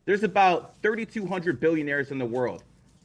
There's about 3,200 billionaires in the world.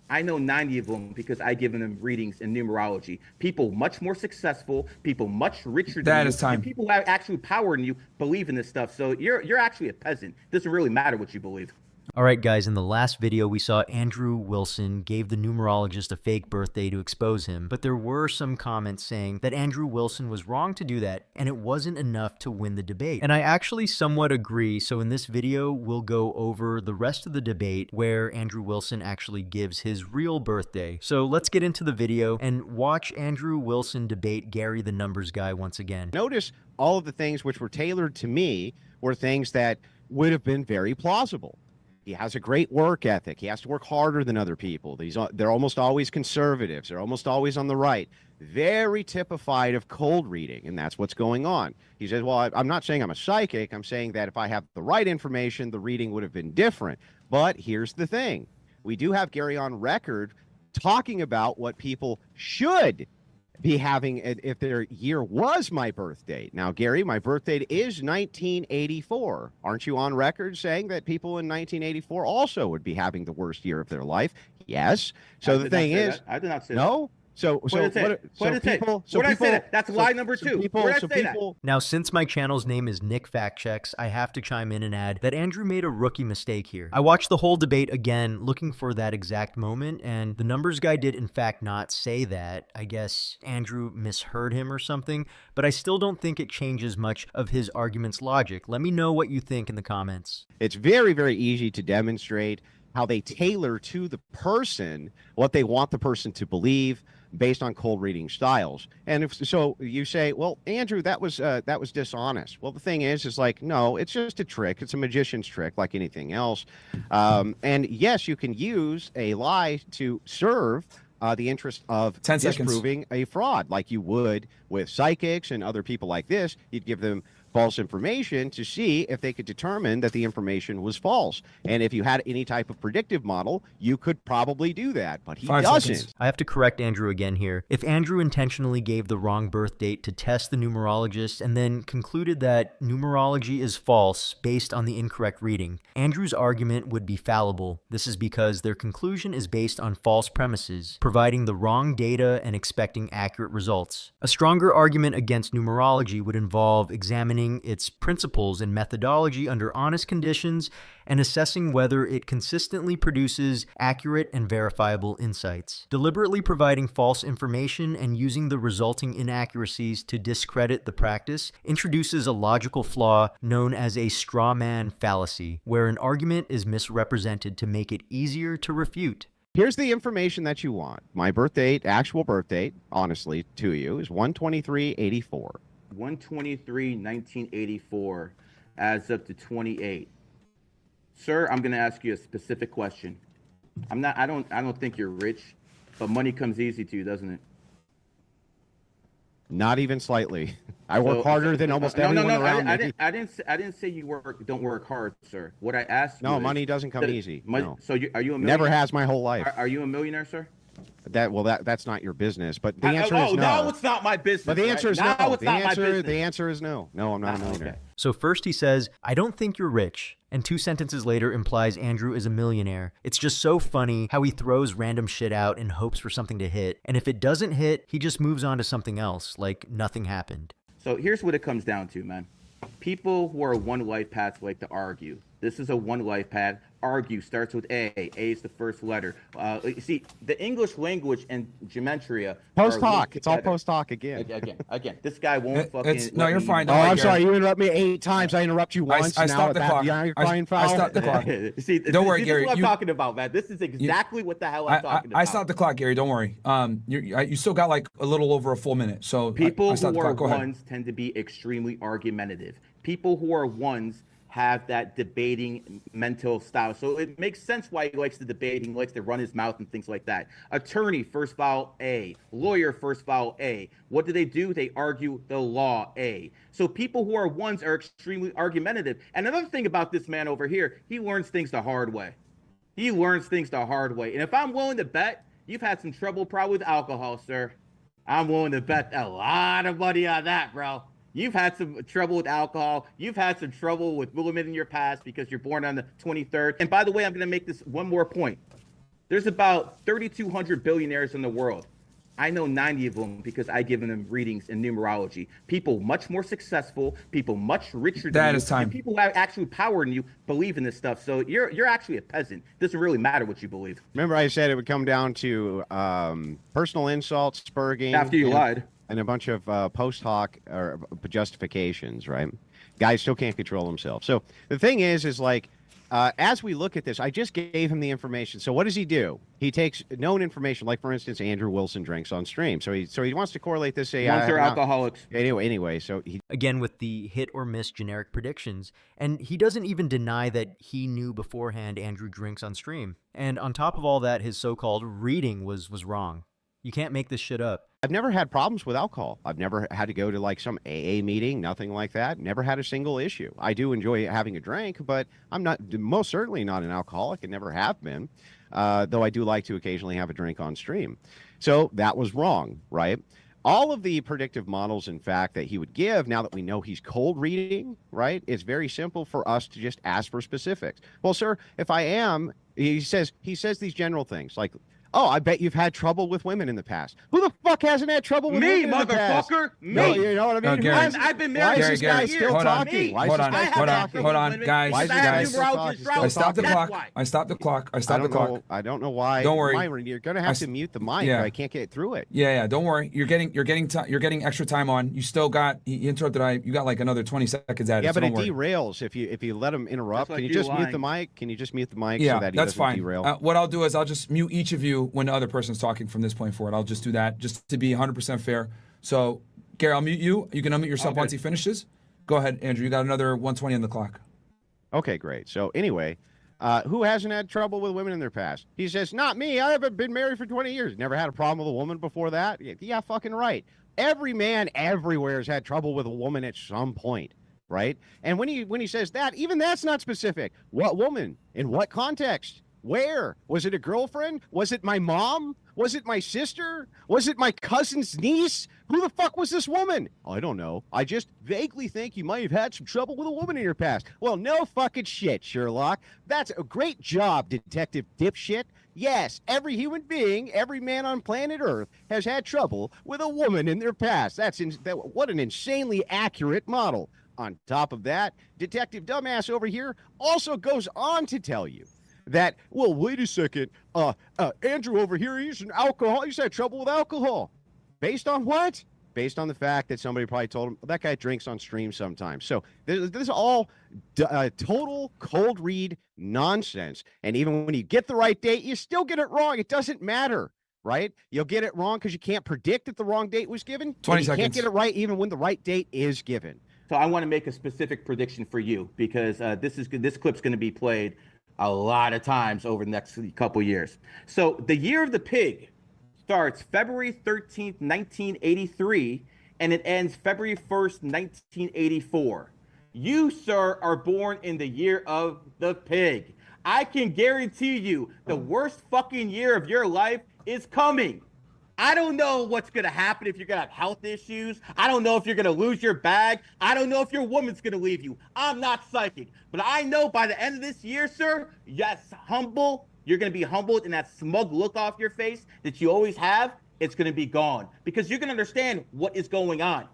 I know 90 of them because I give them readings in numerology. People much more successful, people much richer than That you, is and time. people who have actual power in you believe in this stuff. So you're actually a peasant. It doesn't really matter what you believe. Alright guys, in the last video we saw Andrew Wilson gave the numerologist a fake birthday to expose him, but there were some comments saying that Andrew Wilson was wrong to do that and it wasn't enough to win the debate. And I actually somewhat agree, so in this video we'll go over the rest of the debate where Andrew Wilson actually gives his real birthday. So let's get into the video and watch Andrew Wilson debate Gary the Numbers Guy once again. Notice all of the things which were tailored to me were things that would have been very plausible. He has a great work ethic. He has to work harder than other people. They're almost always conservatives. They're almost always on the right. Very typified of cold reading, and that's what's going on. He says, well, I'm not saying I'm a psychic. I'm saying that if I have the right information, the reading would have been different. But here's the thing. We do have Gary on record talking about what people should be having if their year was my birth date. Now, Gary, my birth date is 1984. Aren't you on record saying that people in 1984 also would be having the worst year of their life? Yes. So the thing is, I did not say no. So What did I say that? That's lie number two. Where did I say that? Now, since my channel's name is Nick Fact Checks, I have to chime in and add that Andrew made a rookie mistake here. I watched the whole debate again, looking for that exact moment, and the numbers guy did in fact not say that. I guess Andrew misheard him or something, but I still don't think it changes much of his argument's logic. Let me know what you think in the comments. It's very, very easy to demonstrate how they tailor to the person what they want the person to believe based on cold reading styles. And if so, you say, well, Andrew, that was dishonest. Well, the thing is like, no, it's just a trick. It's a magician's trick like anything else. And yes, you can use a lie to serve the interest of 10 seconds. disproving a fraud, like you would with psychics and other people like this. You'd give them false information to see if they could determine that the information was false. And if you had any type of predictive model, you could probably do that, but he 5 doesn't. seconds. I have to correct Andrew again here. If Andrew intentionally gave the wrong birth date to test the numerologist and then concluded that numerology is false based on the incorrect reading, Andrew's argument would be fallible. This is because their conclusion is based on false premises, providing the wrong data and expecting accurate results. A stronger argument against numerology would involve examining its principles and methodology under honest conditions and assessing whether it consistently produces accurate and verifiable insights. Deliberately providing false information and using the resulting inaccuracies to discredit the practice introduces a logical flaw known as a straw man fallacy, where an argument is misrepresented to make it easier to refute. Here's the information that you want. My birth date, actual birth date, honestly, to you, is 1/23/84. 1/23/1984 adds up to 28. Sir, I'm going to ask you a specific question. I don't think you're rich, but money comes easy to you, doesn't it? Not even slightly. I work harder than almost everyone around me. I didn't say you don't work hard, sir. What I asked you No, is, money doesn't come easy. No. So are you a millionaire? Never has my whole life. Are you a millionaire, sir? That's not your business. But the answer is no. No, it's not my business. But the answer is no. no. The answer is no. No, I'm not a millionaire. Okay. So first he says, I don't think you're rich, and 2 sentences later implies Andrew is a millionaire. It's just so funny how he throws random shit out and hopes for something to hit, and if it doesn't hit, he just moves on to something else, like nothing happened. So here's what it comes down to, man. People who are one life paths like to argue. This is a one life path. Argue starts with A. A is the first letter. You see, the English language and gematria. Post hoc. It's all post hoc again. Again. This guy won't fucking. No, you're fine. Oh, I'm sorry. You interrupt me 8 times. I interrupt you once. I stopped the clock. Yeah, you're crying foul. I stopped the clock. See, don't worry, this Gary. is what I'm talking about, man. This is exactly what the hell I'm talking about. I stopped the clock, Gary. Don't worry. You still got like a little over a full minute. So people who are ones tend to be extremely argumentative. People who are ones have that debating mental style. So it makes sense why he likes to debate. He likes to run his mouth and things like that. Attorney, first vowel A. Lawyer, first vowel A. What do? They argue the law A. So people who are ones are extremely argumentative. And another thing about this man over here, he learns things the hard way. He learns things the hard way. And if I'm willing to bet, you've had some trouble probably with alcohol, sir. I'm willing to bet a lot of money on that, bro. You've had some trouble with alcohol. You've had some trouble with women in your past because you're born on the 23rd. And by the way, I'm going to make this one more point. There's about 3,200 billionaires in the world. I know 90 of them because I given them readings in numerology. People much more successful, people much richer than you, and people who have actual power in you believe in this stuff. So you're actually a peasant. It doesn't really matter what you believe. Remember, I said it would come down to personal insults, spurging, after you lied, and a bunch of post hoc or justifications. Right? Guys still can't control themselves. So the thing is like. As we look at this, I just gave him the information. So what does he do? He takes known information, like for instance, Andrew Wilson drinks on stream. So he wants to correlate this. Say, they're alcoholics. Anyway, so he again with the hit or miss generic predictions, and he doesn't even deny that he knew beforehand Andrew drinks on stream. And on top of all that, his so-called reading was wrong. You can't make this shit up. I've never had problems with alcohol. I've never had to go to like some AA meeting, nothing like that. Never had a single issue. I do enjoy having a drink, but I'm most certainly not an alcoholic and never have been, though I do like to occasionally have a drink on stream. So that was wrong, right? All of the predictive models, in fact, that he would give, now that we know he's cold reading, right, it's very simple for us to just ask for specifics. Well, sir, if I am, he says these general things like, oh, I bet you've had trouble with women in the past. Who the fuck hasn't had trouble with women in the past? Motherfucker! Me! No, you know what I mean? I've been married. Why is this guy still talking? Hold on, guys. I stopped the clock. I stopped the clock. I don't know why. Don't worry. Myron, you're gonna have to mute the mic. Yeah. I can't get through it. Yeah. Don't worry. You're getting extra time on. You still got. He interrupted. You got like another 20 seconds at it. Yeah, but so it derails if you let him interrupt. Can you just mute the mic? Can you just mute the mic so that he doesn't derail? What I'll do is I'll just mute each of you when the other person's talking from this point forward. I'll just do that just to be 100% fair. So, Gary, I'll mute you. You can unmute yourself once he finishes. Go ahead, Andrew. You got another 120 on the clock. Okay, great. So anyway, who hasn't had trouble with women in their past? He says, not me. I haven't been married for 20 years. Never had a problem with a woman before that. Yeah, fucking right. Every man everywhere has had trouble with a woman at some point, right? And when he says that, even that's not specific. What woman? In what context? Where? Was it a girlfriend? Was it my mom? Was it my sister? Was it my cousin's niece? Who the fuck was this woman? I don't know. I just vaguely think you might have had some trouble with a woman in your past. Well, no fucking shit, Sherlock. That's a great job, Detective Dipshit. Yes, every human being, every man on planet Earth has had trouble with a woman in their past. What an insanely accurate model. On top of that, Detective Dumbass over here also goes on to tell you that, well, wait a second, Andrew over here, he's had trouble with alcohol. Based on what? Based on the fact that somebody probably told him, that guy drinks on stream sometimes. So this is all total cold read nonsense. And even when you get the right date, you still get it wrong. It doesn't matter, right? You'll get it wrong because you can't predict that the wrong date was given. 20 seconds. You can't get it right even when the right date is given. So I want to make a specific prediction for you because this clip's going to be played a lot of times over the next couple years. So the year of the pig starts February 13th, 1983, and it ends February 1st, 1984. You, sir, are born in the year of the pig. I can guarantee you the worst fucking year of your life is coming. I don't know what's going to happen if you're going to have health issues. I don't know if you're going to lose your bag. I don't know if your woman's going to leave you. I'm not psychic. But I know by the end of this year, sir, yes, you're going to be humbled, and that smug look off your face that you always have, it's going to be gone. Because you're going to understand what is going on.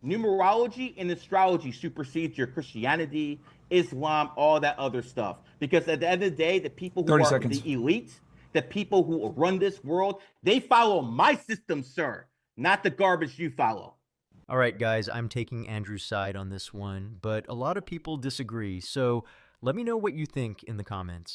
Numerology and astrology supersedes your Christianity, Islam, all that other stuff. Because at the end of the day, the people who are the elite, the people who run this world, they follow my system, sir, not the garbage you follow. All right, guys, I'm taking Andrew's side on this one, but a lot of people disagree. So let me know what you think in the comments.